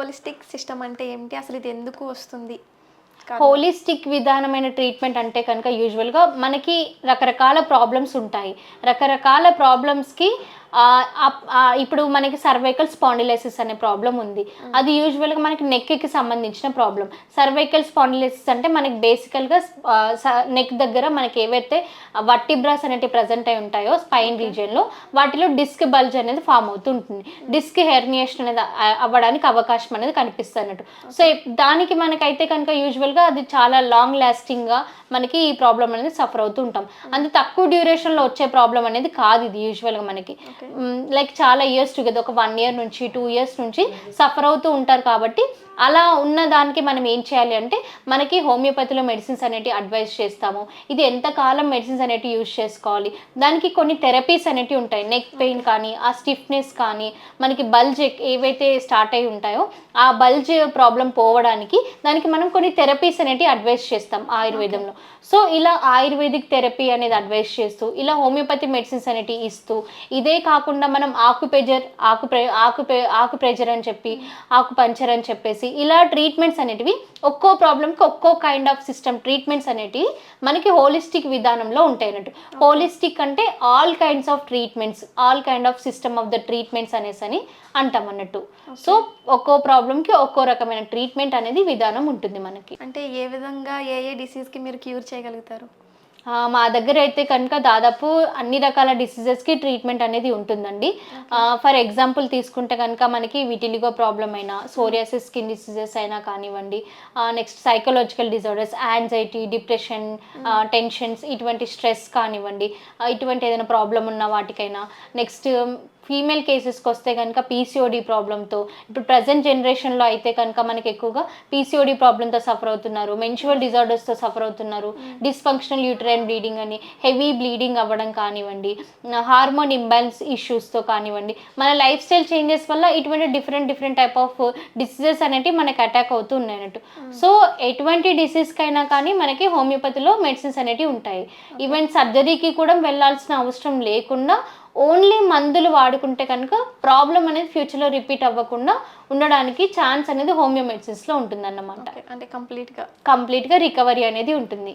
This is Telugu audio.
హోలిస్టిక్ సిస్టమ్ అంటే ఏమిటి? అసలు ఇది ఎందుకు వస్తుంది? హోలిస్టిక్ విధానమైన ట్రీట్మెంట్ అంటే కనుక యూజువల్గా మనకి రకరకాల ప్రాబ్లమ్స్ ఉంటాయి. రకరకాల ప్రాబ్లమ్స్కి ఇప్పుడు మనకి సర్వైకల్ స్పాండిలైసిస్ అనే ప్రాబ్లం ఉంది. అది యూజువల్గా మనకి నెక్కి సంబంధించిన ప్రాబ్లం. సర్వైకల్ స్పాండిలైసిస్ అంటే మనకి బేసికల్గా నెక్ దగ్గర మనకి ఏవైతే వర్టిబ్రాస్ అనేవి ప్రజెంట్ అయి ఉంటాయో స్పైన్ రీజియన్లో, వాటిలో డిస్క్ బల్జ్ అనేది ఫామ్ అవుతుంటుంది. డిస్క్ హెర్నియేషన్ అనేది అవ్వడానికి అవకాశం అనేది కనిపిస్తున్నట్టు. సో దానికి మనకైతే కనుక యూజువల్గా అది చాలా లాంగ్ లాస్టింగ్గా మనకి ఈ ప్రాబ్లం అనేది సఫర్ అవుతూ ఉంటాం. అంత తక్కువ డ్యూరేషన్లో వచ్చే ప్రాబ్లం అనేది కాదు ఇది యూజువల్గా మనకి. లైక్ చాలా ఇయర్స్ టుగెదర్, ఒక 1 year నుంచి 2 years నుంచి సఫర్ అవుతూ ఉంటారు. కాబట్టి అలా ఉన్న దానికి మనం ఏం చేయాలి అంటే మనకి హోమియోపతిలో మెడిసిన్స్ అనేవి అడ్వైస్ చేస్తాము. ఇది ఎంతకాలం మెడిసిన్స్ అనేవి యూజ్ చేసుకోవాలి, దానికి కొన్ని థెరపీస్ అనేవి ఉంటాయి. నెక్ పెయిన్ కానీ, ఆ స్టిఫ్నెస్ కానీ, మనకి బల్జ్ ఏవైతే స్టార్ట్ అయి ఉంటాయో ఆ బల్జ్ ప్రాబ్లం పోవడానికి దానికి మనం కొన్ని థెరపీస్ అనేవి అడ్వైస్ చేస్తాం ఆయుర్వేదంలో. సో ఇలా ఆయుర్వేదిక్ థెరపీ అనేది అడ్వైస్ చేస్తూ, ఇలా హోమియోపతి మెడిసిన్స్ అనేవి ఇస్తూ, ఇదే కాకుండా మనం ఆకు ప్రెజర్ అని చెప్పి, ఆకు పంచర్ అని చెప్పేసి ఇలా ట్రీట్మెంట్స్ అనేటివి ఒక్కో ప్రాబ్లంకి ఒక్కో కైండ్ ఆఫ్ సిస్టమ్ ట్రీట్మెంట్స్ అనేటివి మనకి హోలిస్టిక్ విధానంలో ఉంటాయి అన్నట్టు. హోలిస్టిక్ అంటే all kinds of treatments, all kind of system of the treatments అనేసి అంటాం అన్నట్టు. సో ఒక్కో ప్రాబ్లంకి ఒక్కో రకమైన ట్రీట్మెంట్ అనేది విధానం ఉంటుంది మనకి. అంటే ఏ విధంగా ఏ డిసీజ్కి మీరు క్యూర్ చేయగలుగుతారు? మా దగ్గర అయితే కనుక దాదాపు అన్ని రకాల డిసీజెస్కి ట్రీట్మెంట్ అనేది ఉంటుందండి. ఫర్ ఎగ్జాంపుల్ తీసుకుంటే కనుక మనకి విటిలిగో ప్రాబ్లం అయినా, సోరియాసిస్ స్కిన్ డిసీజెస్ అయినా కానివ్వండి, next psychological disorders, anxiety, depression, tensions, ఇటువంటి స్ట్రెస్ కానివ్వండి, ఇటువంటి ఏదైనా ప్రాబ్లం ఉన్న వాటికైనా, నెక్స్ట్ ఫీమేల్ కేసెస్కి వస్తే కనుక పీసీఓడి ప్రాబ్లంతో, ఇప్పుడు ప్రజెంట్ జనరేషన్లో అయితే కనుక మనకి ఎక్కువగా పీసీఓడి ప్రాబ్లంతో సఫర్ అవుతున్నారు, మెన్స్ట్రువల్ డిజార్డర్స్తో సఫర్ అవుతున్నారు, డిస్ఫంక్షనల్ యూటరైన్ బ్లీడింగ్ అని, హెవీ బ్లీడింగ్ అవ్వడం కానివ్వండి, హార్మోన్ ఇంబ్యాలెన్స్ ఇష్యూస్తో కానివ్వండి, మన లైఫ్ స్టైల్ చేంజెస్ వల్ల ఇటువంటి డిఫరెంట్ టైప్ ఆఫ్ డిసీజెస్ అనేవి మనకి అటాక్ అవుతూ ఉన్నాయి అన్నట్టు. సో ఎటువంటి డిసీజ్కైనా కానీ మనకి హోమియోపతిలో మెడిసిన్స్ అనేవి ఉంటాయి. ఈవెన్ సర్జరీకి కూడా వెళ్ళాల్సిన అవసరం లేకుండా ఓన్లీ మందులు వాడుకుంటే కనుక ప్రాబ్లం అనేది ఫ్యూచర్లో రిపీట్ అవ్వకుండా ఉండడానికి ఛాన్స్ అనేది హోమియో మెడిసిన్స్లో ఉంటుందన్నమాట. అంటే కంప్లీట్గా రికవరీ అనేది ఉంటుంది.